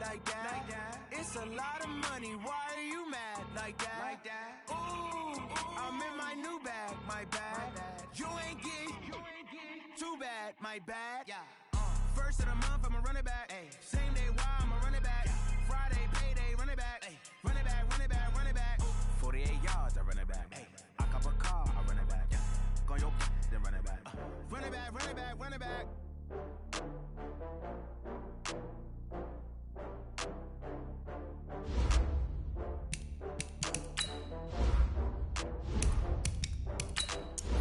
like that. It's a lot of money, why are you mad like that? Ooh, I'm in my new bag, my bad. You ain't get too bad, my bad. First of the month, I'ma run it back. Same day, why I'ma run it back. Friday, payday, run it back. Run it back, run it back, run it back. 48 yards, I run it back. I cop a car, I run it back. Go your then run it back. Run it back, run it back, run it back.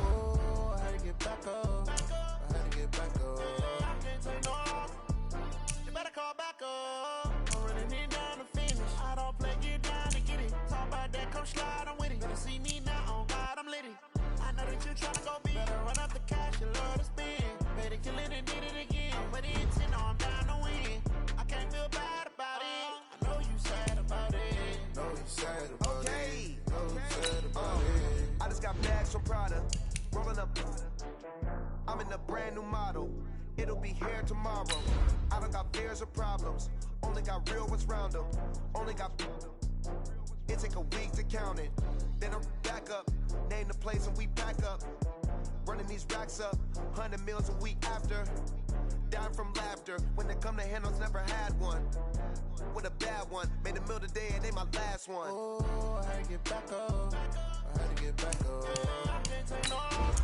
Oh, I had to get back up. I had to get back up. I can't take no off. You better call back up. I'm running in down the finish. I don't play, get down and get it. Talk about that, come slide, I'm with it. Better see me now, on God, I'm lit it. I know that you tryna go big. Better run up the cash, you love to spend. Better kill it and did it again. But it's in, I'm down to win. I can't feel bad about it. I know you sad about it. Know you sad about Okay. it. Know you sad about it. I just got bags from Prada. Rolling up. I'm in a brand new model. It'll be here tomorrow. I don't got fears or problems. Only got real ones round them. Only got. It take a week to count it. Then I'm back up. Name the place and we back up. Running these racks up. 100 meals a week after. Dying from laughter. When they come to handles, never had one. With a bad one. Made a meal today and they my last one. Oh, I had to get back up. I had to get back up. I can't take no off.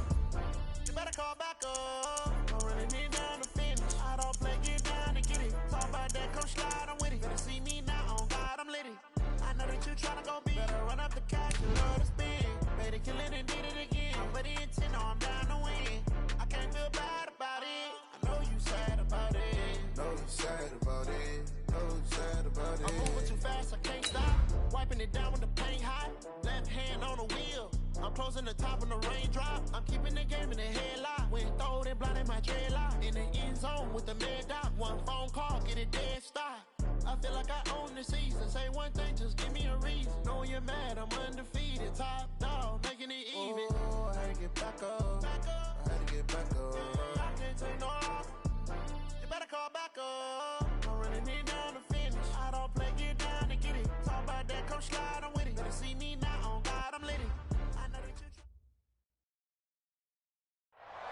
You better call back up. I'm running in down the finish. I don't play, get down and get it. Talk about that, come slide, I'm with it. Better see me now, on God, I'm lit it. I know that you tryna go big. Better run up the cash, you love to spend. Better kill it and did it again. But the intent, no, I'm down to win. I can't feel bad about it. I know you sad about it. Know you sad about it. Know you sad about it. I'm moving too fast, I can't stop. Wiping it down with the paint hot. Left hand on the wheel. I'm closing the top when the raindrop. I'm keeping the game in the headlock. When throwed and blinded my dreadlock. In the end zone with the mad dot. One phone call, get it dead stop. I feel like I own the season. Say one thing, just give me a reason. Knowing you're mad, I'm undefeated. Top dog, making it even. Oh, I had to get back up. I had to get back up. I can't take no off. You better call back up. I'm running in down the finish. I don't play, get down and get it. Talk about that, come slide, I'm with it. Better see me now, on God, I'm lit it. I know that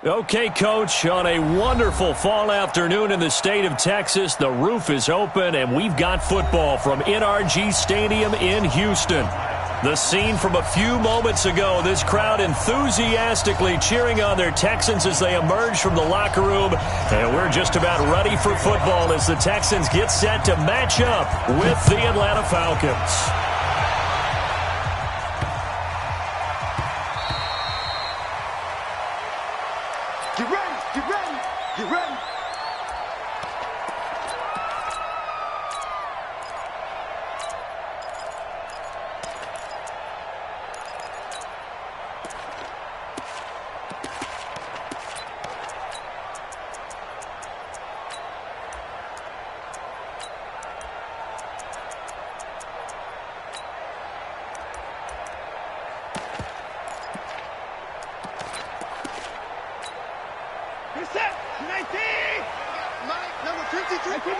you. Okay, Coach, on a wonderful fall afternoon in the state of Texas, the roof is open, and we've got football from NRG Stadium in Houston. The scene from a few moments ago, this crowd enthusiastically cheering on their Texans as they emerge from the locker room, and we're just about ready for football as the Texans get set to match up with the Atlanta Falcons. Get ready, get ready, get ready. Set, 19, number 53, 59.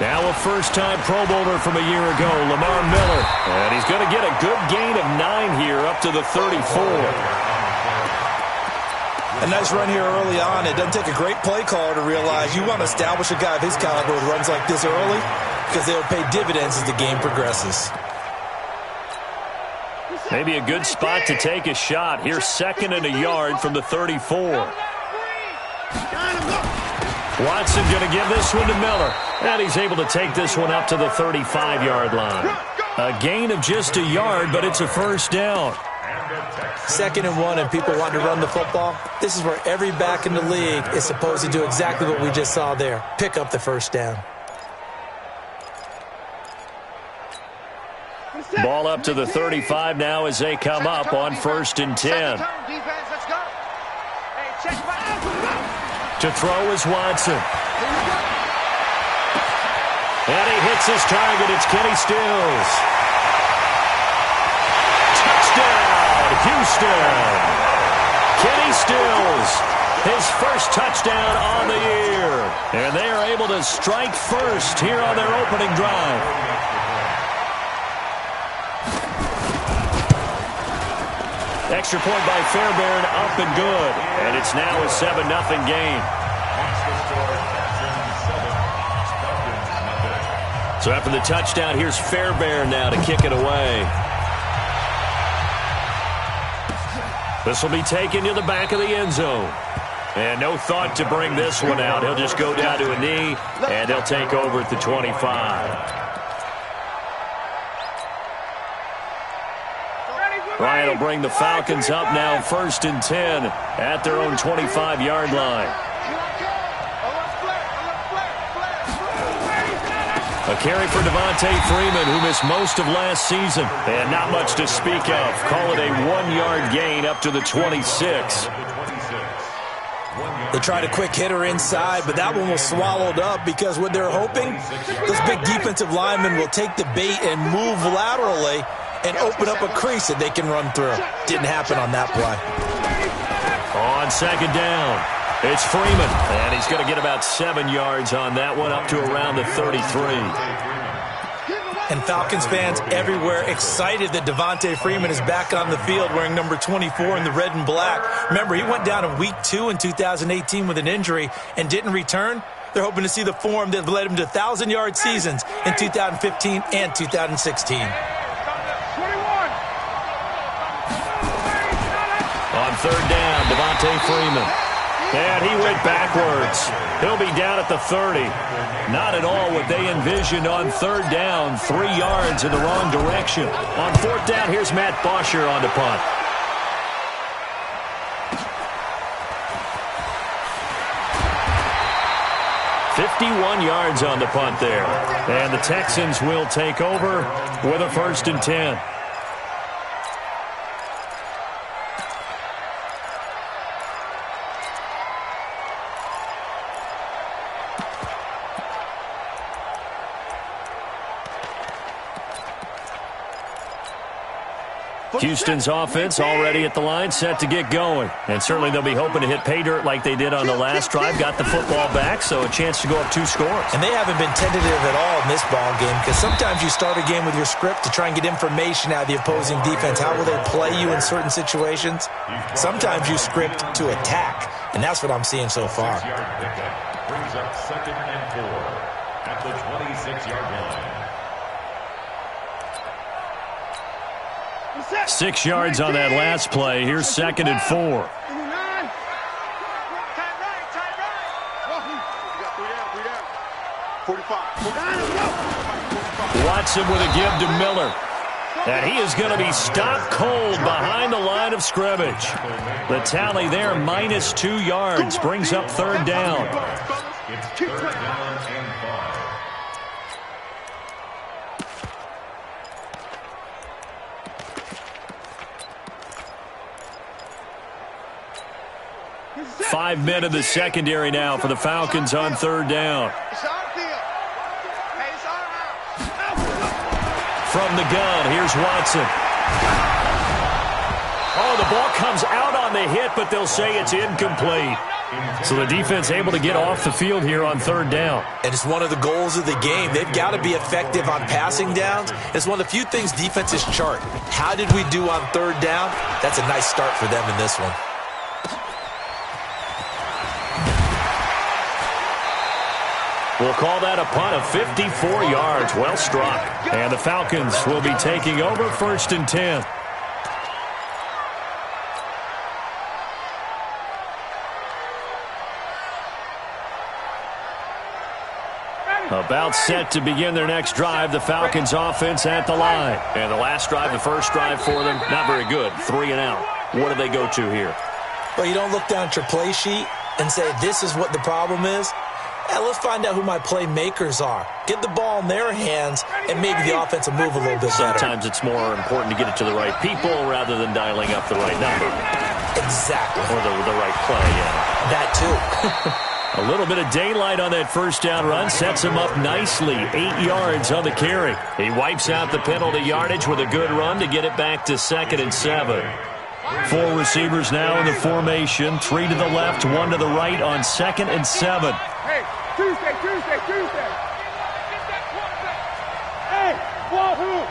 Now a first-time Pro Bowler from a year ago, Lamar Miller. And he's going to get a good gain of 9 here up to the 34. A nice run here early on. It doesn't take a great play caller to realize you want to establish a guy of his caliber with runs like this early because they will pay dividends as the game progresses. Maybe a good spot to take a shot. Here's 2nd and a yard from the 34. Watson going to give this one to Miller. And he's able to take this one up to the 35-yard line. A gain of just a yard, but it's a first down. 2nd and 1 and people want to run the football. This is where every back in the league is supposed to do exactly what we just saw there. Pick up the first down. Ball up to the 35 now as they come up on 1st and 10. To throw is Watson. And he hits his target. It's Kenny Stills. Touchdown, Houston. Kenny Stills his first touchdown on the year. And they are able to strike first here on their opening drive. Extra point by Fairbairn, up and good. And it's now a 7-0 game. So after the touchdown, here's Fairbairn now to kick it away. This will be taken to the back of the end zone. And no thought to bring this one out. He'll just go down to a knee, and they'll take over at the 25. Ryan will bring the Falcons up now 1st and 10 at their own 25-yard line. A carry for Devontae Freeman, who missed most of last season. And not much to speak of. Call it a 1-yard gain up to the 26. They tried a quick hitter inside, but that one was swallowed up because what they're hoping, those big defensive linemen will take the bait and move laterally and open up a crease that they can run through. Didn't happen on that play. On 2nd down, it's Freeman, and he's going to get about 7 yards on that one, up to around the 33. And Falcons fans everywhere excited that Devontae Freeman is back on the field wearing number 24 in the red and black. Remember, he went down in week 2 in 2018 with an injury and didn't return. They're hoping to see the form that led him to 1,000-yard seasons in 2015 and 2016. On 3rd down, Devontae Freeman. And he went backwards. He'll be down at the 30. Not at all what they envisioned on 3rd down. 3 yards in the wrong direction. On 4th down, here's Matt Bosher on the punt. .51 yards on the punt there. And the Texans will take over with a 1st and 10. Houston's offense already at the line, set to get going. And certainly they'll be hoping to hit pay dirt like they did on the last drive. Got the football back, so a chance to go up 2 scores. And they haven't been tentative at all in this ball game, because sometimes you start a game with your script to try and get information out of the opposing defense. How will they play you in certain situations? Sometimes you script to attack, and that's what I'm seeing so far. Brings up 2nd and 4 at the 26-yard line. 6 yards on that last play. Here's 2nd and 4. Watson with a give to Miller. And he is going to be stopped cold behind the line of scrimmage. The tally there, -2 yards, brings up 3rd down. It's 3rd down and 5. Five men in the secondary now for the Falcons on 3rd down. From the gun, here's Watson. Oh, the ball comes out on the hit, but they'll say it's incomplete. So the defense able to get off the field here on 3rd down. And it's one of the goals of the game. They've got to be effective on passing downs. It's one of the few things defenses chart. How did we do on 3rd down? That's a nice start for them in this one. We'll call that a punt of 54 yards. Well struck. And the Falcons will be taking over 1st and 10. About set to begin their next drive. The Falcons offense at the line. And the last drive, the first drive for them, not very good. 3 and out. What do they go to here? Well, you don't look down at your play sheet and say, this is what the problem is. Yeah, let's find out who my playmakers are. Get the ball in their hands, and maybe the offense will move a little bit better. Sometimes it's more important to get it to the right people rather than dialing up the right number. Exactly. Or the right play, yeah. That too. A little bit of daylight on that first down run sets him up nicely. 8 yards on the carry. He wipes out the penalty yardage with a good run to get it back to 2nd and 7. Four receivers now in the formation. 3 to the left, 1 to the right on 2nd and 7. Hey, Tuesday. Hey, wahoo!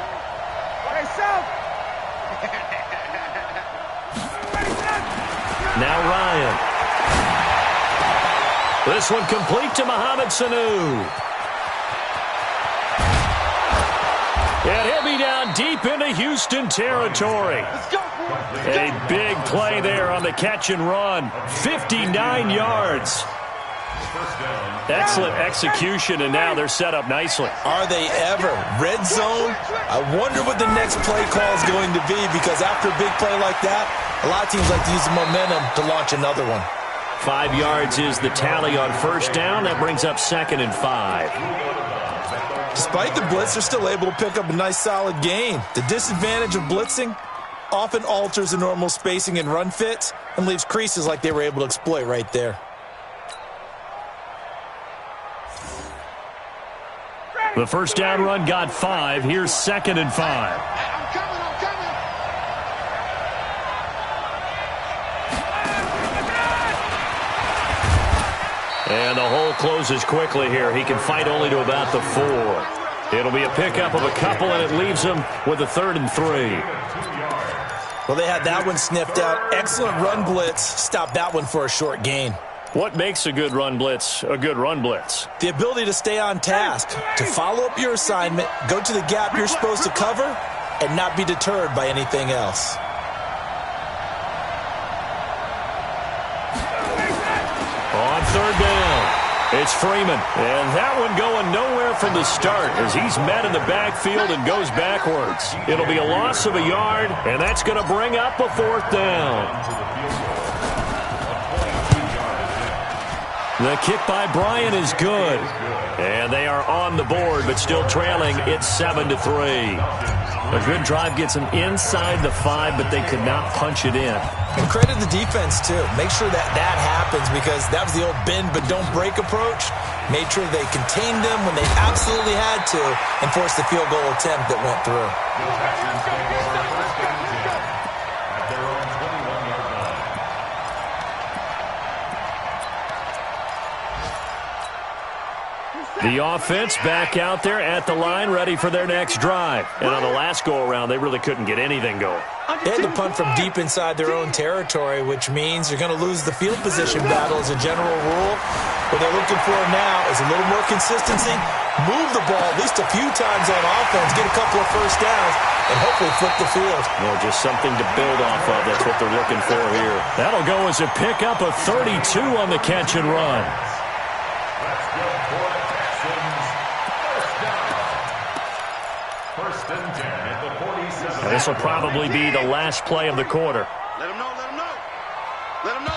Hey, South! Now Ryan. This one complete to Mohamed Sanu. And he'll be down deep into Houston territory. A big play there on the catch and run. 59 yards. Excellent execution, and now they're set up nicely. Are they ever? Red zone? I wonder what the next play call is going to be, because after a big play like that, a lot of teams like to use the momentum to launch another one. 5 yards is the tally on first down. That brings up 2nd and 5. Despite the blitz, they're still able to pick up a nice solid gain. The disadvantage of blitzing often alters the normal spacing and run fits and leaves creases like they were able to exploit right there. The first down run got 5. Here's 2nd and 5. I'm coming. And the hole closes quickly here. He can fight only to about the 4. It'll be a pickup of a couple, and it leaves him with a 3rd and 3. Well, they had that one sniffed out. Excellent run blitz. Stopped that one for a short gain. What makes a good run blitz a good run blitz? The ability to stay on task, to follow up your assignment, go to the gap you're supposed to cover, and not be deterred by anything else. On 3rd down, it's Freeman. And that one going nowhere from the start as he's met in the backfield and goes backwards. It'll be a loss of a yard, and that's going to bring up a 4th down. The kick by Bryant is good. And they are on the board, but still trailing. It's 7-3. A good drive gets them inside the 5, but they could not punch it in. And credit the defense, too. Make sure that happens, because that was the old bend but don't break approach. Made sure they contained them when they absolutely had to and forced the field goal attempt that went through. The offense back out there at the line, ready for their next drive. And on the last go-around, they really couldn't get anything going. They had to punt from deep inside their own territory, which means you're going to lose the field position battle as a general rule. What they're looking for now is a little more consistency, move the ball at least a few times on offense, get a couple of first downs, and hopefully flip the field. Well, just something to build off of. That's what they're looking for here. That'll go as a pickup of 32 on the catch and run. That's good for the Texans. First down. 1st and 10 at the 47. This will probably be the last play of the quarter. Let him know. Let him know.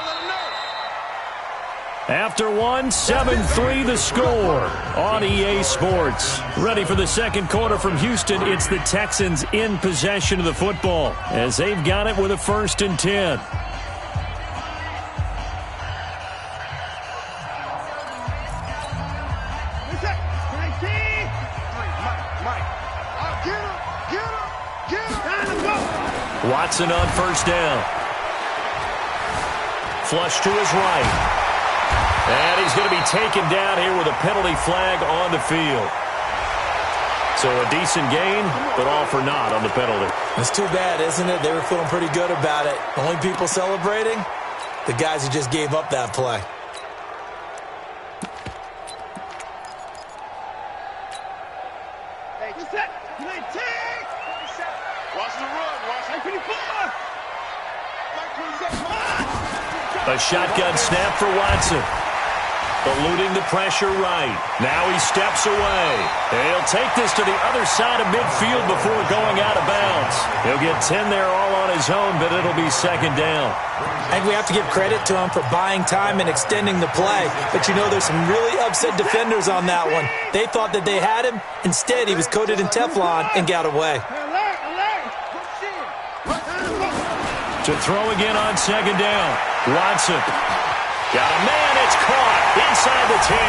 After one, 7-3 the score on EA Sports. Ready for the second quarter from Houston. It's the Texans in possession of the football as they've got it with a 1st and 10. Watson on first down. Flush to his right. And he's going to be taken down here with a penalty flag on the field. So a decent gain, but all for naught on the penalty. It's too bad, isn't it? They were feeling pretty good about it. Only people celebrating, the guys who just gave up that play. Hey, set. Watch the run. Watch 24. A shotgun snap for Watson. Eluding the pressure right. Now he steps away. He'll take this to the other side of midfield before going out of bounds. He'll get 10 there all on his own, but it'll be 2nd down. I think we have to give credit to him for buying time and extending the play. But, you know, there's some really upset defenders on that one. They thought that they had him. Instead, he was coated in Teflon and got away. To throw again on 2nd down. Watson. Got a man. It's caught inside the 10.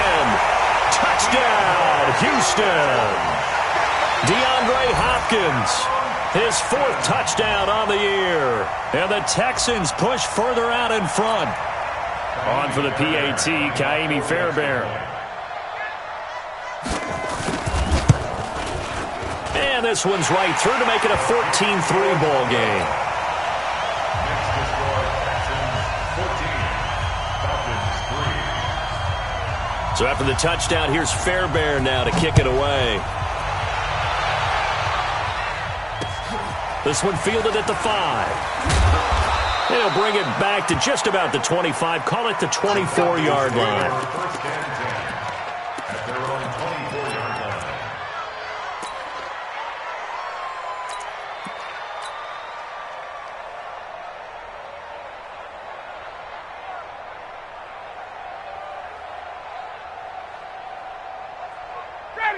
Touchdown, Houston. DeAndre Hopkins His fourth touchdown on the year. And the Texans push further out in front. On for the PAT, Kaimi Fairbairn. And this one's right through to make it a 14-3 ball game. Next to score, Texans 14, Falcons 3. So after the touchdown, here's Fairbairn now to kick it away. This one fielded at the 5. He'll bring it back to just about the 25. Call it the 24-yard line. First and 10 at their own 24-yard line.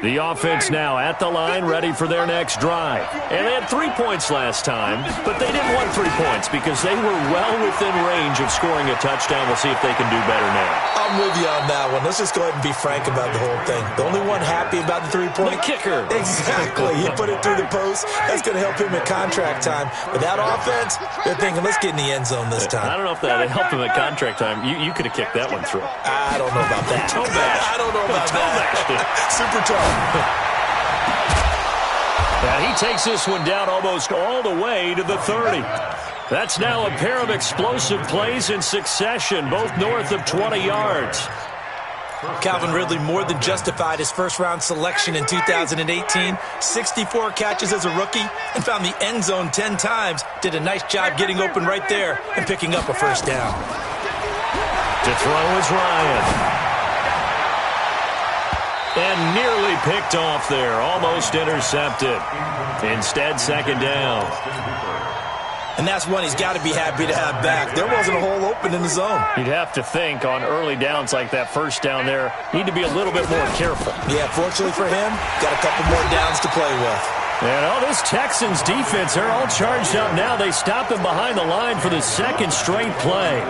The offense now at the line, ready for their next drive. And they had 3 points last time, but they didn't want 3 points because they were well within range of scoring a touchdown. We'll see if they can do better now. I'm with you on that one. Let's just go ahead and be frank about the whole thing. The only one happy about the 3-point. The kicker. Exactly. He put it through the post. That's going to help him at contract time. But that offense, they're thinking, let's get in the end zone this time. I don't know if that helped him at contract time. You could have kicked that one through. I don't know about that. Toe bash. I don't know about that. Super toe. And he takes this one down almost all the way to the 30. That's now a pair of explosive plays in succession, both north of 20 yards. Calvin Ridley more than justified his first-round selection in 2018. 64 catches as a rookie and found the end zone 10 times. Did a nice job getting open right there and picking up a first down. To throw is Ryan. And nearly picked off there. Almost intercepted. Instead, second down. And that's one he's got to be happy to have back. There wasn't a hole open in the zone. You'd have to think on early downs like that first down there, need to be a little bit more careful. Yeah, fortunately for him, got a couple more downs to play with. And all this Texans defense, they're all charged up now. They stop him behind the line for the second straight play.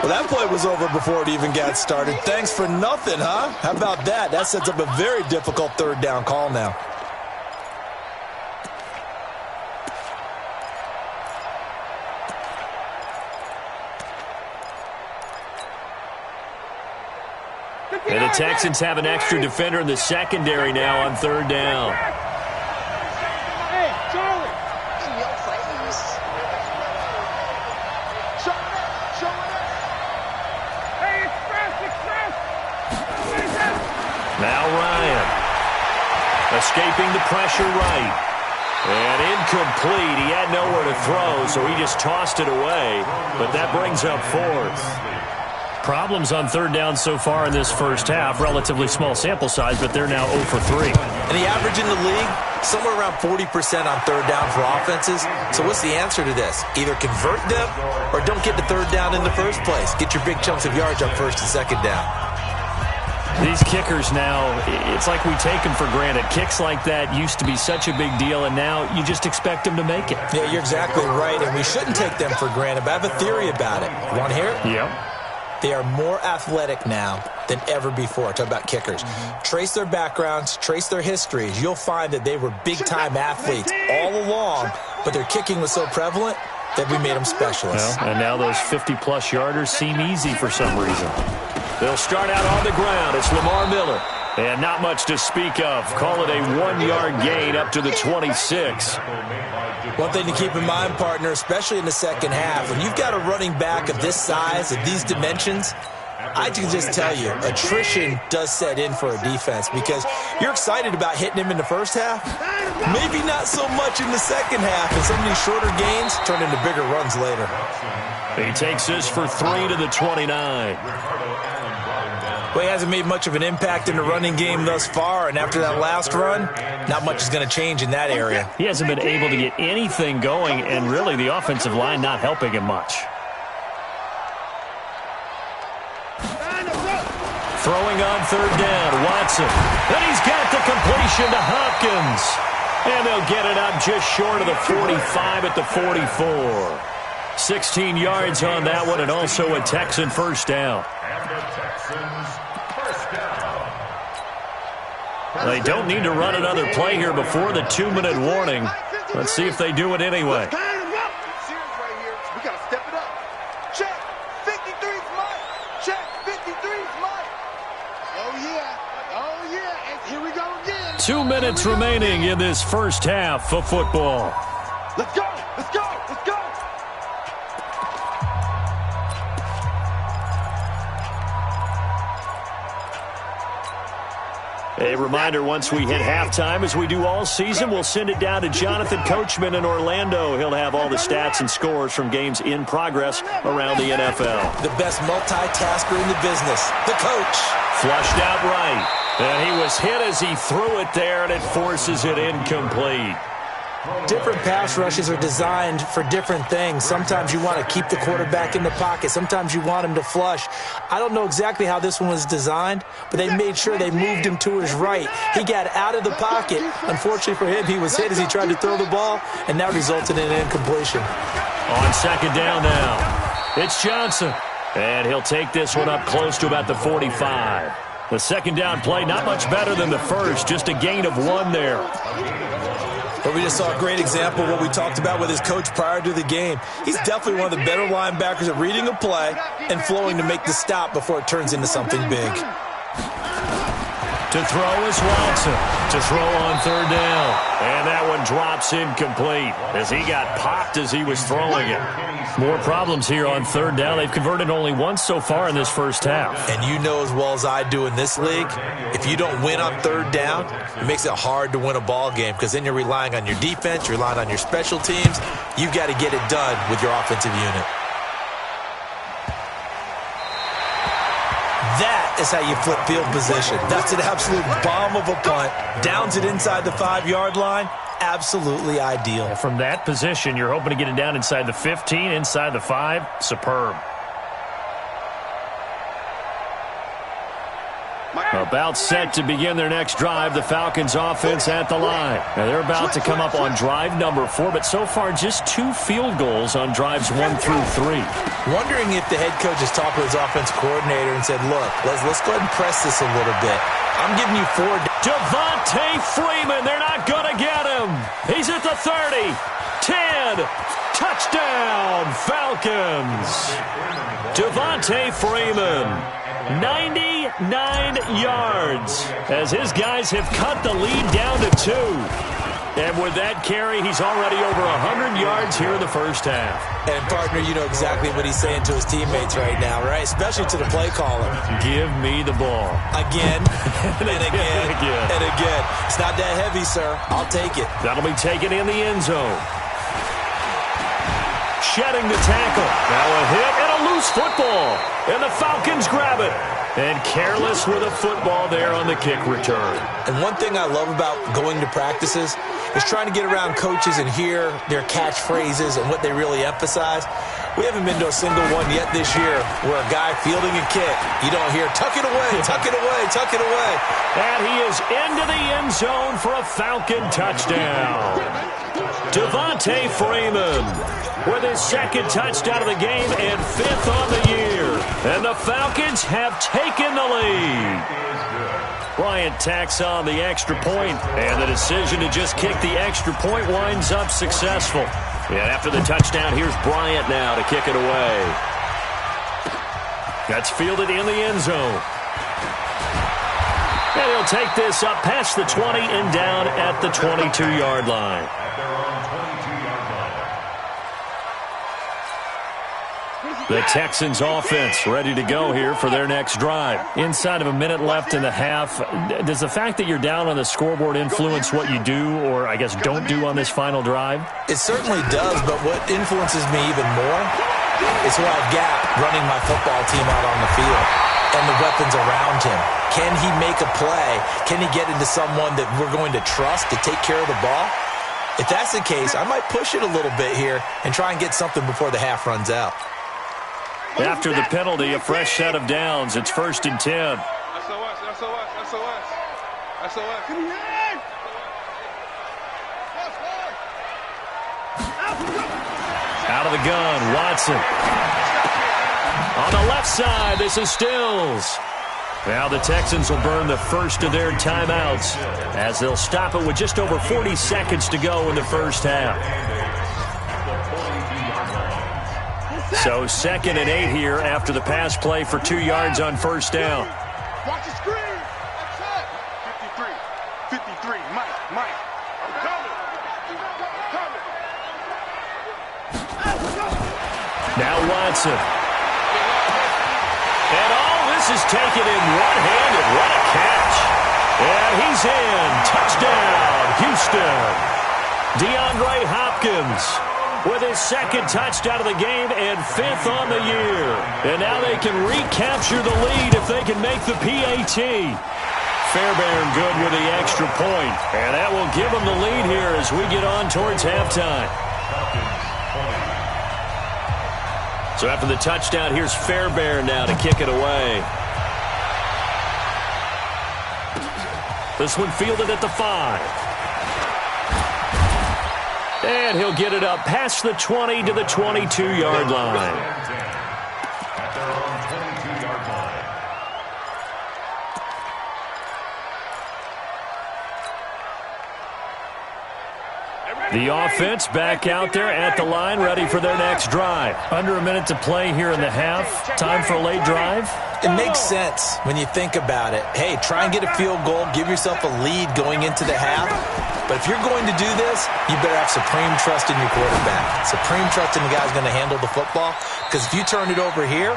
Well, that play was over before it even got started. Thanks for nothing, huh? How about that? That sets up a very difficult third down call now. And the Texans have an extra defender in the secondary now on third down. Hey, Charlie. See your face. Show it. Hey, express. Now Ryan. Escaping the pressure right. And incomplete. He had nowhere to throw, so he just tossed it away. But that brings up fourth. Problems on third down so far in this first half. Relatively small sample size, but they're now 0 for 3. And the average in the league, somewhere around 40% on third down for offenses. So what's the answer to this? Either convert them or don't get to third down in the first place. Get your big chunks of yards on first and second down. These kickers now, it's like we take them for granted. Kicks like that used to be such a big deal, and now you just expect them to make it. Yeah, you're exactly right, and we shouldn't take them for granted, but I have a theory about it. You want to hear it? Yep. They are more athletic now than ever before. Talk about kickers. Trace their backgrounds, trace their histories. You'll find that they were big-time athletes all along, but their kicking was so prevalent that we made them specialists. Well, and now those 50-plus yarders seem easy for some reason. They'll start out on the ground. It's Lamar Miller. And not much to speak of. Call it a 1-yard gain up to the 26. One thing to keep in mind, partner, especially in the second half, when you've got a running back of this size, of these dimensions, I can just tell you, attrition does set in for a defense because you're excited about hitting him in the first half, maybe not so much in the second half, and some of these shorter gains turn into bigger runs later. He takes this for 3 to the 29. Well, he hasn't made much of an impact in the running game thus far, and after that last run, not much is going to change in that area. He hasn't been able to get anything going, and really the offensive line not helping him much. Throwing on third down, Watson. And he's got the completion to Hopkins. And they'll get it up just short of the 45 at the 44. 16 yards on that one, and also a Texan first down. And the Texans first down. They don't need to run another play here before the 2-minute warning. Let's see if they do it anyway. Serious right here. We got to step it up. Check. 53's Mike. Check. 53's Mike. Oh, yeah. Oh, yeah. And here we go again. 2 minutes remaining in this first half of football. Let's go. Let's go. Let's go. A reminder, once we hit halftime, as we do all season, we'll send it down to Jonathan Coachman in Orlando. He'll have all the stats and scores from games in progress around the NFL. The best multitasker in the business, the coach. Flushed out right. And he was hit as he threw it there, and it forces it incomplete. Different pass rushes are designed for different things. Sometimes you want to keep the quarterback in the pocket. Sometimes you want him to flush. I don't know exactly how this one was designed, but they made sure they moved him to his right. He got out of the pocket. Unfortunately for him, he was hit as he tried to throw the ball, and that resulted in an incompletion. On second down now, it's Johnson. And he'll take this one up close to about the 45. The second down play, not much better than the first, just a gain of 1 there. But we just saw a great example of what we talked about with his coach prior to the game. He's definitely one of the better linebackers at reading a play and flowing to make the stop before it turns into something big. To throw is Watson. To throw on third down. And that one drops incomplete as he got popped as he was throwing it. More problems here on third down. They've converted only once so far in this first half. And you know as well as I do in this league, if you don't win on third down, it makes it hard to win a ball game because then you're relying on your defense, you're relying on your special teams. You've got to get it done with your offensive unit. That is how you flip field position. That's an absolute bomb of a punt. Downs it inside the 5-yard line. Absolutely ideal. From that position, you're hoping to get it down inside the 15, inside the 5. Superb. About set to begin their next drive, the Falcons offense at the line. Now they're about to come up on drive number 4, but so far just 2 field goals on drives 1 through 3. Wondering if the head coach has talked with his offense coordinator and said, look, let's go ahead and press this a little bit. I'm giving you 4. Devontae Freeman, they're not going to get him. He's at the 30, 10, touchdown, Falcons. Devontae Freeman, 99 yards as his guys have cut the lead down to 2. And with that carry, he's already over 100 yards here in the first half. And, partner, you know exactly what he's saying to his teammates right now, right? Especially to the play caller. Give me the ball. Again, and again, and again. It's not that heavy, sir. I'll take it. That'll be taken in the end zone. Shedding the tackle. Now a hit and a loose football. And the Falcons grab it. And careless with a football there on the kick return. And one thing I love about going to practices is trying to get around coaches and hear their catchphrases and what they really emphasize. We haven't been to a single one yet this year where a guy fielding a kick, you don't hear, tuck it away, tuck it away, tuck it away. And he is into the end zone for a Falcon touchdown. Devontae Freeman with his second touchdown of the game and 5th on the year. And the Falcons have taken the lead. Bryant tacks on the extra point, and the decision to just kick the extra point winds up successful. And after the touchdown, here's Bryant now to kick it away. That's fielded in the end zone. And he'll take this up past the 20 and down at the 22-yard line. The Texans offense ready to go here for their next drive. Inside of a minute left in the half, does the fact that you're down on the scoreboard influence what you do or, I guess, don't do on this final drive? It certainly does, but what influences me even more is who I've got running my football team out on the field and the weapons around him. Can he make a play? Can he get into someone that we're going to trust to take care of the ball? If that's the case, I might push it a little bit here and try and get something before the half runs out. After the penalty, a fresh set of downs. It's 1st and 10. Out of the gun, Watson. On the left side, this is Stills. Now the Texans will burn the first of their timeouts as they'll stop it with just over 40 seconds to go in the first half. So 2nd and 8 here after the pass play for 2 yards on first down. Watch the screen. That's it. 53. Mike. I'm coming. Now Watson. And all this is taken in one-handed. What a catch. And he's in. Touchdown, Houston. DeAndre Hopkins with his 2nd touchdown of the game and 5th on the year. And now they can recapture the lead if they can make the PAT. Fairbairn good with the extra point. And that will give them the lead here as we get on towards halftime. So after the touchdown, here's Fairbairn now to kick it away. This one fielded at the 5. And he'll get it up past the 20 to the 22-yard line. At their own 22-yard line. The offense back out there at the line, ready for their next drive. Under a minute to play here in the half. Time for a late drive. It makes sense when you think about it. Hey, try and get a field goal. Give yourself a lead going into the half. But if you're going to do this, you better have supreme trust in your quarterback. Supreme trust in the guy who's going to handle the football. Because if you turn it over here,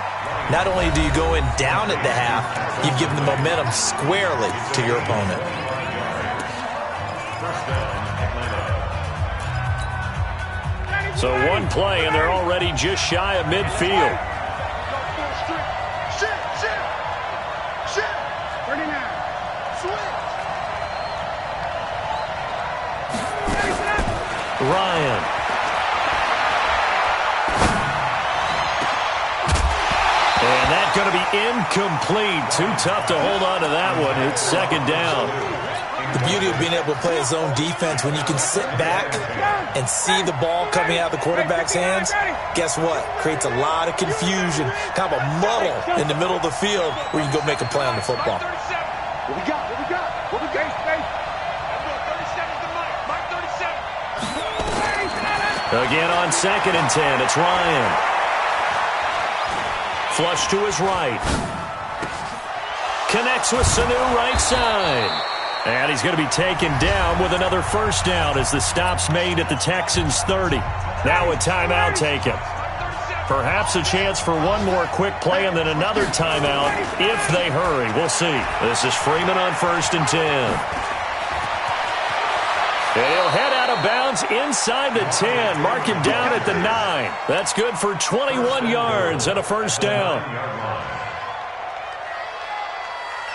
not only do you go in down at the half, you've given the momentum squarely to your opponent. So one play, and they're already just shy of midfield. Ryan. And that's going to be incomplete. Too tough to hold on to that one. It's 2nd down. The beauty of being able to play his own defense, when you can sit back and see the ball coming out of the quarterback's hands, guess what? Creates a lot of confusion, kind of a muddle in the middle of the field where you can go make a play on the football. What we got? Again on 2nd and 10, it's Ryan. Flush to his right. Connects with Sanu right side. And he's going to be taken down with another first down as the stop's made at the Texans' 30. Now a timeout taken. Perhaps a chance for one more quick play and then another timeout if they hurry. We'll see. This is Freeman on 1st and 10. And he'll head out of bounds inside the 10. Mark him down at the 9. That's good for 21 yards and a first down.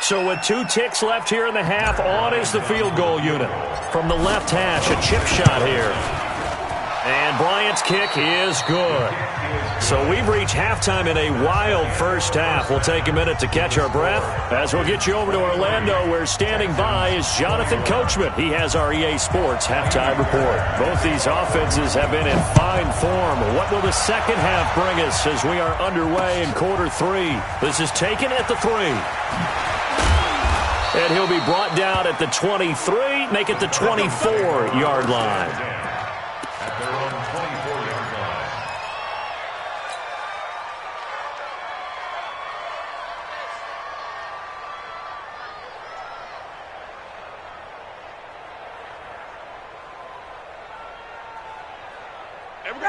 So with 2 ticks left here in the half, on is the field goal unit. From the left hash, a chip shot here. And Bryant's kick is good. So we've reached halftime in a wild first half. We'll take a minute to catch our breath as we'll get you over to Orlando, where standing by is Jonathan Coachman. He has our EA Sports halftime report. Both these offenses have been in fine form. What will the second half bring us as we are underway in quarter 3? This is taken at the 3. And he'll be brought down at the 23, make it the 24-yard line. At their own 24-yard line.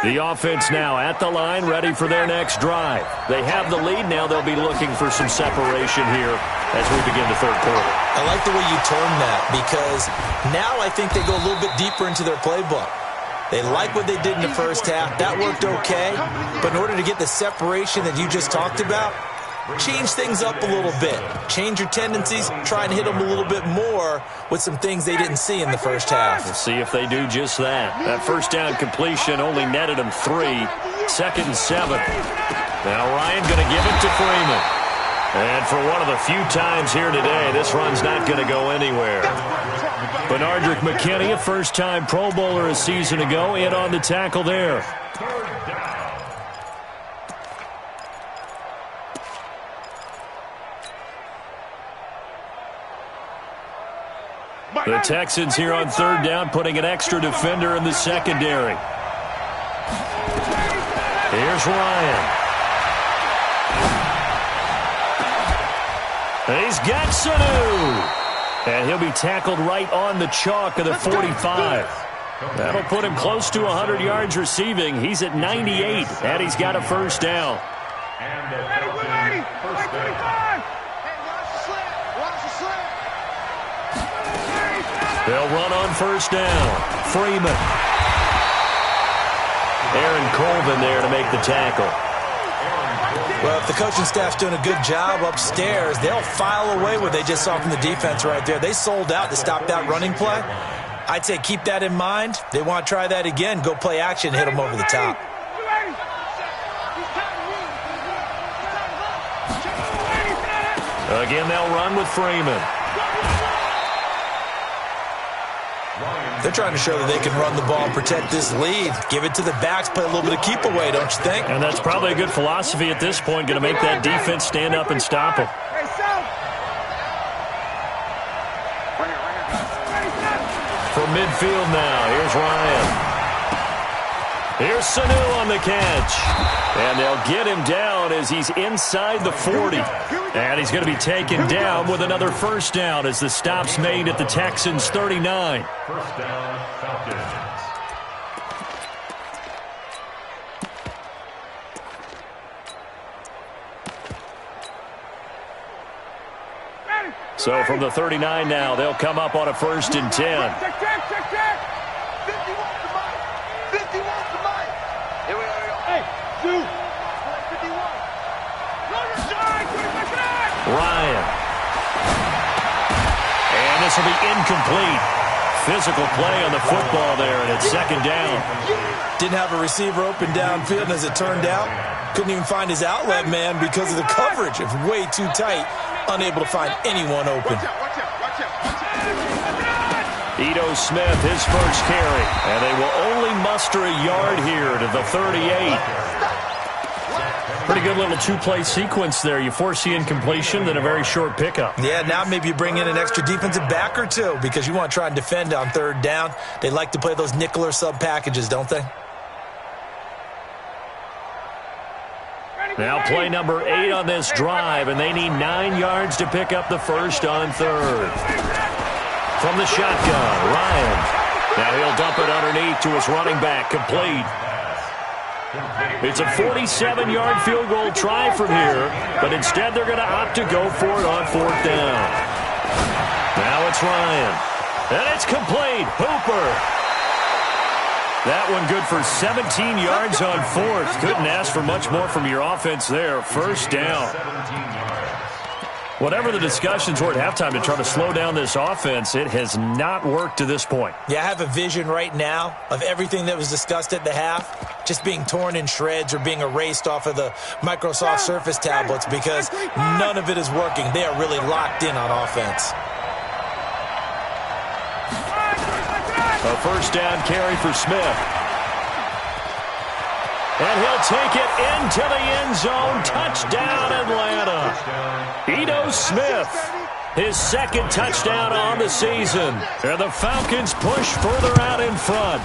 The offense now at the line, ready for their next drive. They have the lead now. They'll be looking for some separation here as we begin the third quarter. I like the way you term that, because now I think they go a little bit deeper into their playbook. They like what they did in the first half. That worked okay. But in order to get the separation that you just talked about, change things up a little bit. Change your tendencies. Try and hit them a little bit more with some things they didn't see in the first half. We'll see if they do just that. That first down completion only netted them 3. 2nd and 7. Now Ryan going to give it to Freeman. And for one of the few times here today, this run's not going to go anywhere. Benardrick McKinney, a first-time Pro Bowler a season ago, in on the tackle there. The Texans here on third down, putting an extra defender in the secondary. Here's Ryan. He's got Sanu. And he'll be tackled right on the chalk of the 45. That'll put him close to 100 yards receiving. He's at 98, and he's got a first down. And the first down. They'll run on first down. Freeman. Aaron Colvin there to make the tackle. Well, if the coaching staff's doing a good job upstairs, they'll file away what they just saw from the defense right there. They sold out to stop that running play. I'd say keep that in mind. They want to try that again. Go play action, hit them over the top. Again, they'll run with Freeman. They're trying to show that they can run the ball and protect this lead. Give it to the backs, play a little bit of keep away, don't you think? And that's probably a good philosophy at this point, going to make that defense stand up and stop them. From midfield now, here's Ryan. Here's Sanu on the catch. And they'll get him down as he's inside the 40. And he's going to be taken down with another first down as the stop's made at the Texans' 39. First down, Falcons. So from the 39 now, they'll come up on a 1st and 10. Check. 50 wants the mic. 50 wants the mic. Here we go. Hey, 2. 51. Ryan. And this will be incomplete. Physical play on the football there, and it's 2nd down. Didn't have a receiver open downfield, and as it turned out, couldn't even find his outlet man because of the coverage. It was way too tight, unable to find anyone open. Watch out. Ito Smith, his first carry. And they will only muster a yard here to the 38. Pretty good little two-play sequence there. You force the incompletion, then a very short pickup. Yeah, now maybe you bring in an extra defensive back or two because you want to try and defend on 3rd down. They like to play those nickel or sub packages, don't they? Now play number 8 on this drive, and they need 9 yards to pick up the first on 3rd. From the shotgun, Ryan. Now he'll dump it underneath to his running back, complete. It's a 47-yard field goal try from here, but instead they're going to opt to go for it on 4th down. Now it's Ryan. And it's complete. Hooper. That one good for 17 yards on 4th. Couldn't ask for much more from your offense there. First down. Whatever the discussions were at halftime to try to slow down this offense, it has not worked to this point. Yeah, I have a vision right now of everything that was discussed at the half just being torn in shreds or being erased off of the Microsoft Surface tablets because none of it is working. They are really locked in on offense. A first down carry for Smith. And he'll take it into the end zone. Touchdown, Atlanta. Ito Smith, his 2nd touchdown on the season. And the Falcons push further out in front.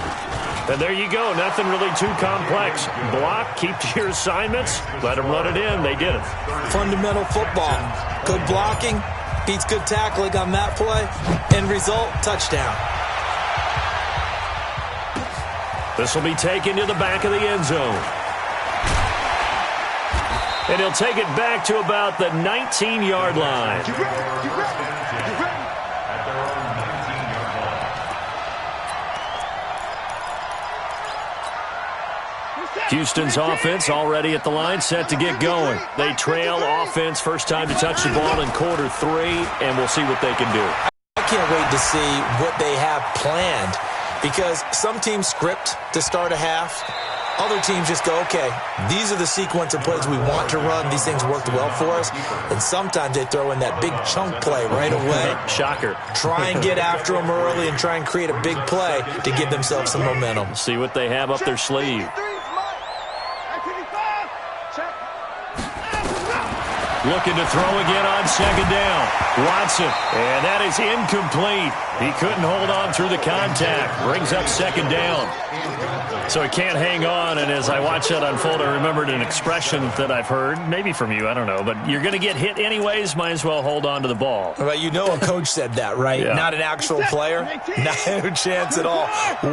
And there you go. Nothing really too complex. Block, keep to your assignments, let them run it in. They did it. Fundamental football. Good blocking, beats good tackling on that play. End result, touchdown. This will be taken to the back of the end zone. And he'll take it back to about the 19-yard line. Houston's offense already at the line, set to get going. They trail offense, first time to touch the ball in quarter 3, and we'll see what they can do. I can't wait to see what they have planned. Because some teams script to start a half. Other teams just go, okay, these are the sequence of plays we want to run. These things worked well for us. And sometimes they throw in that big chunk play right away. Shocker. Try and get after them early and try and create a big play to give themselves some momentum. See what they have up their sleeve. Looking to throw again on second down. Watson, and that is incomplete. He couldn't hold on through the contact. Brings up second down. So he can't hang on, and as I watched that unfold, I remembered an expression that I've heard, maybe from you, I don't know, but you're going to get hit anyways, might as well hold on to the ball. Well, you know a coach said that, right? Yeah. Not an actual player. No chance at all.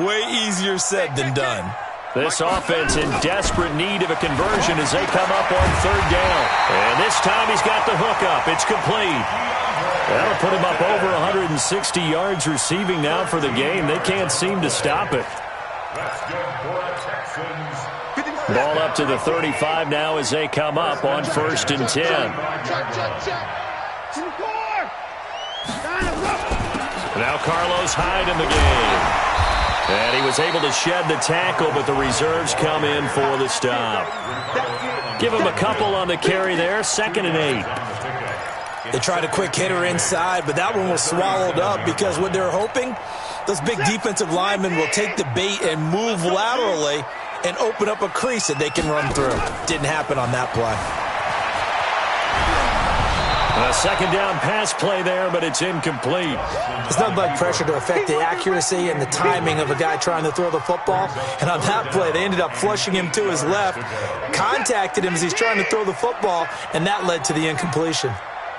Way easier said than done. This offense in desperate need of a conversion as they come up on third down. And this time he's got the hook up. It's complete. That'll put him up over 160 yards receiving now for the game. They can't seem to stop it. That's good for the Texans. Ball up to the 35 now as they come up on 1st and 10. Now Carlos Hyde in the game. And he was able to shed the tackle, but the reserves come in for the stop. Give him a couple on the carry there, 2nd and 8. They tried a quick hitter inside, but that one was swallowed up because what they're hoping, those big defensive linemen will take the bait and move laterally and open up a crease that they can run through. Didn't happen on that play. A second down pass play there, but it's incomplete. It's not like pressure to affect the accuracy and the timing of a guy trying to throw the football. And on that play, they ended up flushing him to his left, contacted him as he's trying to throw the football, and that led to the incompletion.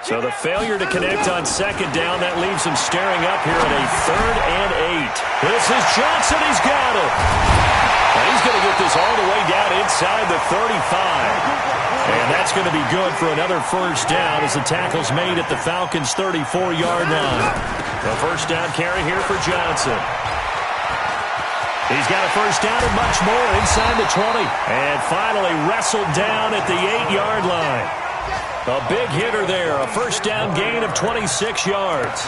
So the failure to connect on second down, that leaves him staring up here at a 3rd and 8. This is Johnson. He's got it. And he's going to get this all the way down inside the 35. And that's going to be good for another first down as the tackle's made at the Falcons' 34-yard line. The first down carry here for Johnson. He's got a first down and much more inside the 20. And finally wrestled down at the 8-yard line. A big hitter there, a first down gain of 26 yards.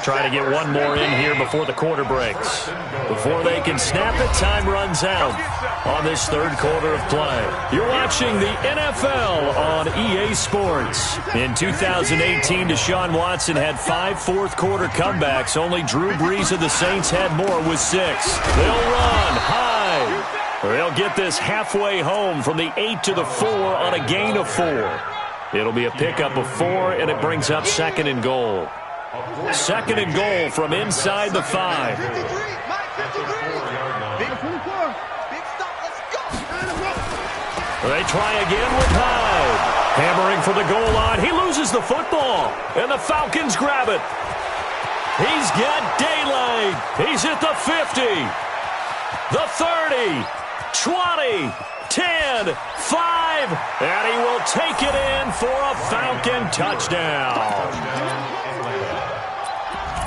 Try to get one more in here before the quarter breaks. Before they can snap it, time runs out on this 3rd quarter of play. You're watching the NFL on EA Sports. In 2018, Deshaun Watson had 5 fourth-quarter comebacks. Only Drew Brees of the Saints had more with 6. They'll run high. They'll get this halfway home from the 8 to the 4 on a gain of 4. It'll be a pickup of 4, and it brings up 2nd and goal. 2nd and goal from inside the 5. They try again with Hyde. Hammering for the goal line. He loses the football, and the Falcons grab it. He's got daylight. He's at the 50, the 30, 20, 10, 5, and he will take it in for a Falcon touchdown.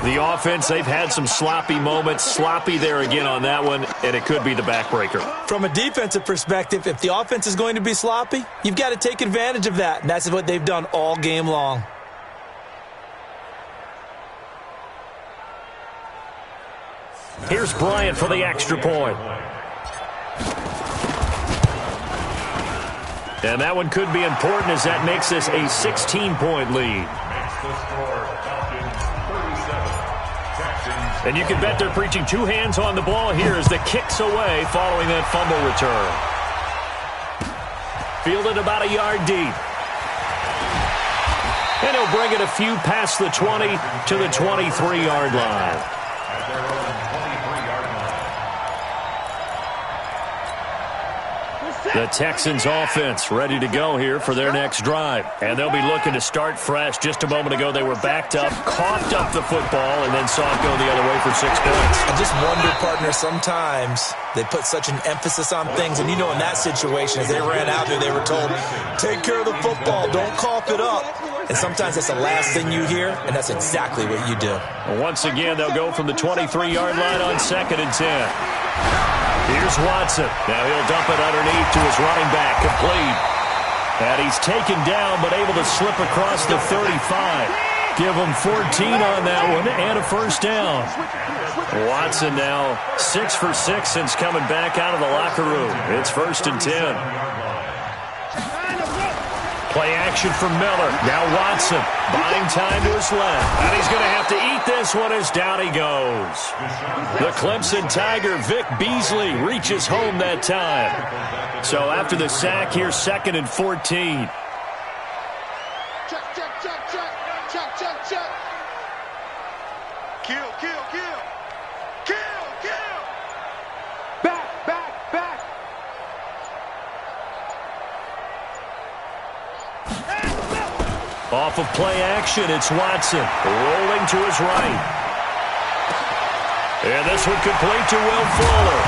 The offense, they've had some sloppy moments. Sloppy there again on that one, and it could be the backbreaker. From a defensive perspective, if the offense is going to be sloppy, you've got to take advantage of that, and that's what they've done all game long. Here's Bryant for the extra point. And that one could be important as that makes this a 16-point lead. And you can bet they're preaching 2 hands on the ball here as the kick's away following that fumble return. Fielded about a yard deep. And he'll bring it a few past the 20 to the 23-yard line. The Texans offense ready to go here for their next drive. And they'll be looking to start fresh. Just a moment ago, they were backed up, coughed up the football, and then saw it go the other way for 6 points. I just wonder, partner, sometimes they put such an emphasis on things. And you know in that situation, as they ran out there, they were told, take care of the football, don't cough it up. And sometimes that's the last thing you hear, and that's exactly what you do. Well, once again, they'll go from the 23-yard line on 2nd and 10. Here's Watson. Now he'll dump it underneath to his running back, complete. And he's taken down, but able to slip across the 35. Give him 14 on that one and a first down. Watson now 6 for 6 since coming back out of the locker room. It's 1st and 10. Play action for Miller. Now Watson buying time to his left. And he's going to have to eat this one as down he goes. The Clemson Tiger, Vic Beasley, reaches home that time. So after the sack, here's 2nd and 14. Check, check, check, check. Check, check, check. Kill, kill, kill. Kill, kill. Back, back, back. Off of play action, it's Watson. Rolling to his right. And this one complete to Will Fuller.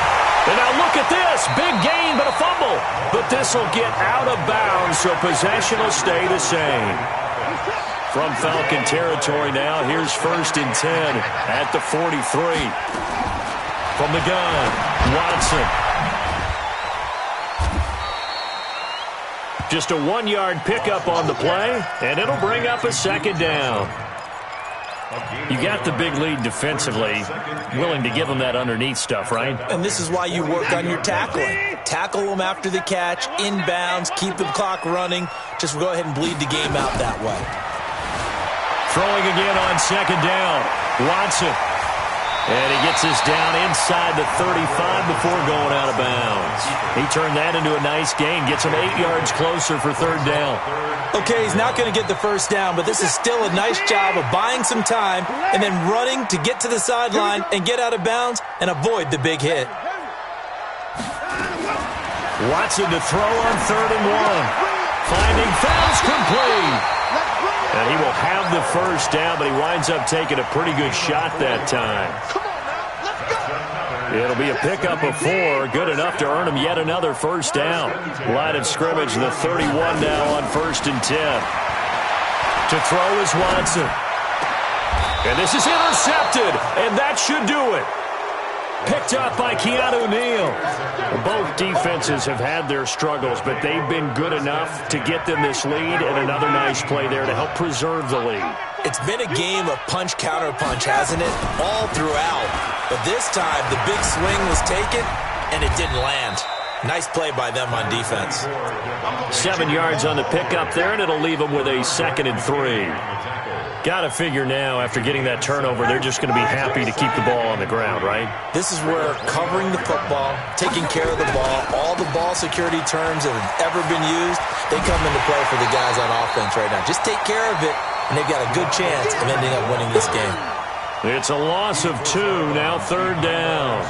And now look at this. Big gain, but a fumble. But this will get out of bounds, so possession will stay the same. From Falcon territory now, here's 1st and 10 at the 43. From the gun, Watson. Just a 1-yard pickup on the play, and it'll bring up a 2nd down. You got the big lead defensively, willing to give them that underneath stuff, right? And this is why you work on your tackling. Tackle them after the catch, inbounds, keep the clock running. Just go ahead and bleed the game out that way. Throwing again on 2nd down, Watson. And he gets us down inside the 35 before going out of bounds. He turned that into a nice gain, gets him 8 yards closer for 3rd down. Okay, he's not going to get the 1st down, but this is still a nice job of buying some time and then running to get to the sideline and get out of bounds and avoid the big hit. Watson to throw on 3rd and 1. Finding fouls complete. And he will have the 1st down, but he winds up taking a pretty good shot that time. It'll be a pickup of 4, good enough to earn him yet another 1st down. Line of scrimmage, the 31 now on 1st and 10. To throw is Watson. And this is intercepted, and that should do it. Picked up by Keanu Neal. Both defenses have had their struggles, but they've been good enough to get them this lead, and another nice play there to help preserve the lead. It's been a game of punch-counter-punch, hasn't it? All throughout. But this time, the big swing was taken, and it didn't land. Nice play by them on defense. 7 yards on the pickup there, and it'll leave them with a 2nd and 3. Got to figure now, after getting that turnover, they're just going to be happy to keep the ball on the ground, right? This is where covering the football, taking care of the ball, all the ball security terms that have ever been used, they come into play for the guys on offense right now. Just take care of it, and they've got a good chance of ending up winning this game. It's a loss of 2, now 3rd down.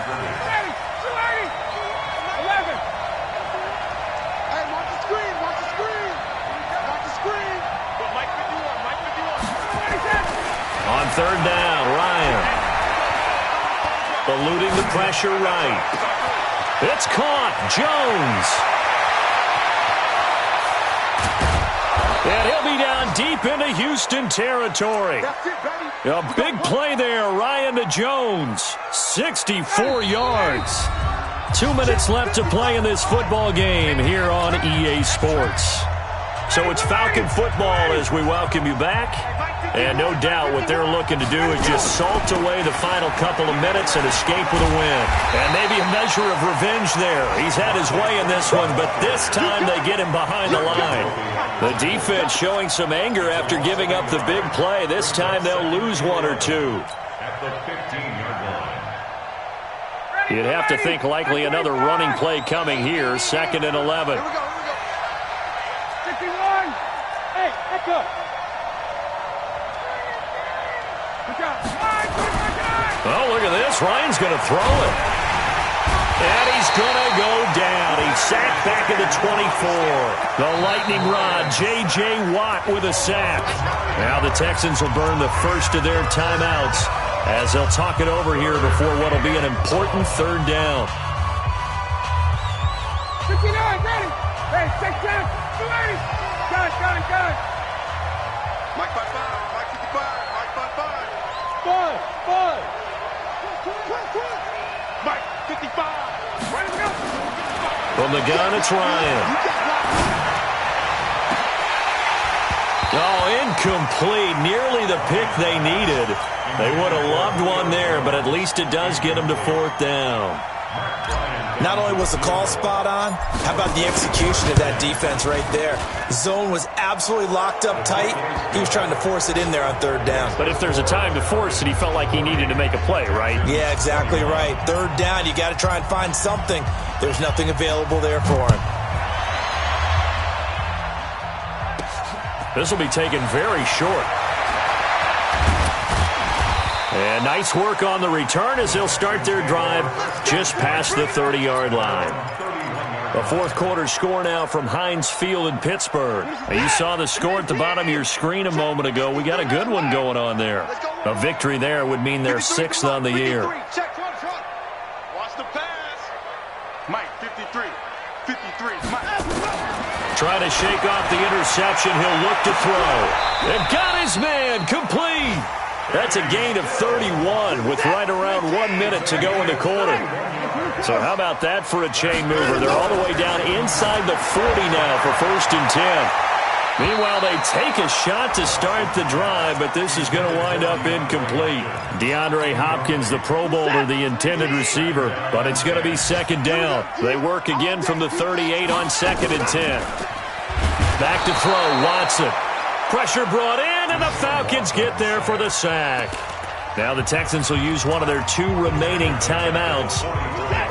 On 3rd down, Ryan. Eluding the pressure right. It's caught. Jones. And he'll be down deep into Houston territory. A big play there, Ryan to Jones. 64 yards. 2 minutes left to play in this football game here on EA Sports. So it's Falcon football as we welcome you back. And no doubt what they're looking to do is just salt away the final couple of minutes and escape with a win. And maybe a measure of revenge there. He's had his way in this one, but this time they get him behind the line. The defense showing some anger after giving up the big play. This time they'll lose 1 or 2. At the 15-yard line. You'd have to think likely another running play coming here. 2nd and 11. Here we go. 61. Hey, let's go. Oh, look at this. Ryan's going to throw it. And he's going to go down. He's sacked back at the 24. The lightning rod, J.J. Watt with a sack. Now the Texans will burn the first of their timeouts as they'll talk it over here before what will be an important 3rd down. 59, ready. Hey, 6 down. 280. Gun. Mike 55. Mike 55. Mike 55. 5. Mike 55. Ready to go. From the gun, it's Ryan. Oh, incomplete. Nearly the pick they needed. They would have loved one there, but at least it does get them to 4th down. Not only was the call spot on, how about the execution of that defense right there? The zone was absolutely locked up tight. He was trying to force it in there on 3rd down. But if there's a time to force it, he felt like he needed to make a play, right? Yeah, exactly right. 3rd down, you got to try and find something. There's nothing available there for him. This will be taken very short. And nice work on the return as they'll start their drive just past the 30-yard line. The fourth quarter score now from Heinz Field in Pittsburgh. You saw the score at the bottom of your screen a moment ago. We got a good one going on there. A victory there would mean they're 6th on the year. Check one front. Watch the pass. Mike, 53. 53. Mike. Trying to shake off the interception. He'll look to throw. And got his man complete. That's a gain of 31 with right around 1 minute to go in the quarter. So how about that for a chain mover? They're all the way down inside the 40 now for 1st and 10. Meanwhile, they take a shot to start the drive, but this is going to wind up incomplete. DeAndre Hopkins, the Pro Bowler, the intended receiver, but it's going to be 2nd down. They work again from the 38 on 2nd and 10. Back to throw, Watson. Pressure brought in, and the Falcons get there for the sack. Now the Texans will use one of their 2 remaining timeouts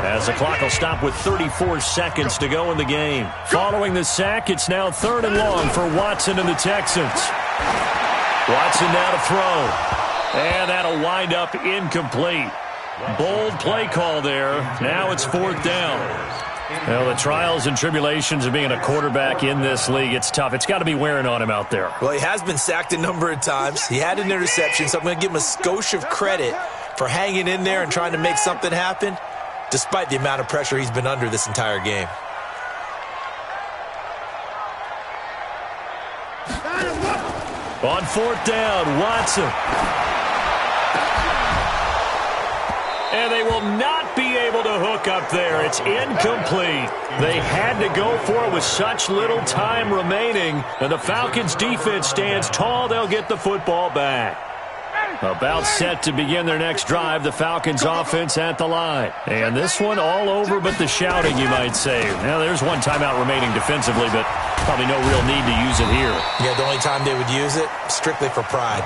as the clock will stop with 34 seconds to go in the game. Following the sack, it's now 3rd and long for Watson and the Texans. Watson now to throw, and that'll wind up incomplete. Bold play call there. Now it's 4th down. Well, the trials and tribulations of being a quarterback in this league, it's tough. It's got to be wearing on him out there. Well, he has been sacked a number of times. He had an interception, so I'm going to give him a skosh of credit for hanging in there and trying to make something happen, despite the amount of pressure he's been under this entire game. On 4th down, Watson. And they will not be able to hook up there. It's incomplete. They had to go for it with such little time remaining. And the Falcons' defense stands tall. They'll get the football back. About set to begin their next drive, the Falcons' offense at the line. And this one all over but the shouting, you might say. Now, there's one timeout remaining defensively, but probably no real need to use it here. Yeah, the only time they would use it, strictly for pride.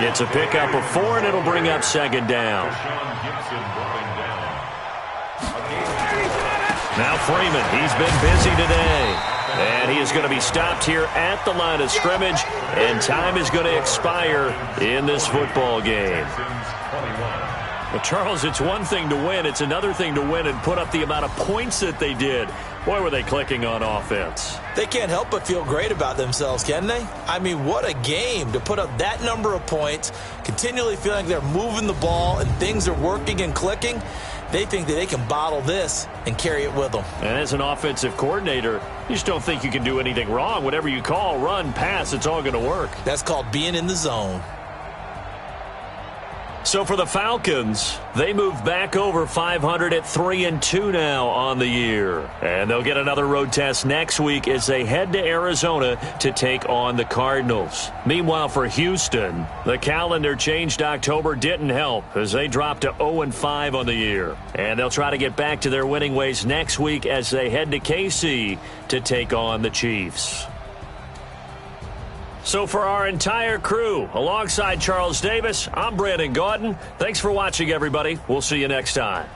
It's a pickup of 4, and it'll bring up 2nd down. Now Freeman, he's been busy today. And he is going to be stopped here at the line of scrimmage, and time is going to expire in this football game. But, Charles, it's one thing to win. It's another thing to win and put up the amount of points that they did. Boy, were they clicking on offense. They can't help but feel great about themselves, can they? I mean, what a game to put up that number of points, continually feeling like they're moving the ball and things are working and clicking. They think that they can bottle this and carry it with them. And as an offensive coordinator, you just don't think you can do anything wrong. Whatever you call, run, pass, it's all going to work. That's called being in the zone. So for the Falcons, they move back over 500 at 3-2 now on the year. And they'll get another road test next week as they head to Arizona to take on the Cardinals. Meanwhile, for Houston, the calendar changed October didn't help as they dropped to 0-5 on the year. And they'll try to get back to their winning ways next week as they head to KC to take on the Chiefs. So for our entire crew, alongside Charles Davis, I'm Brandon Gaudin. Thanks for watching, everybody. We'll see you next time.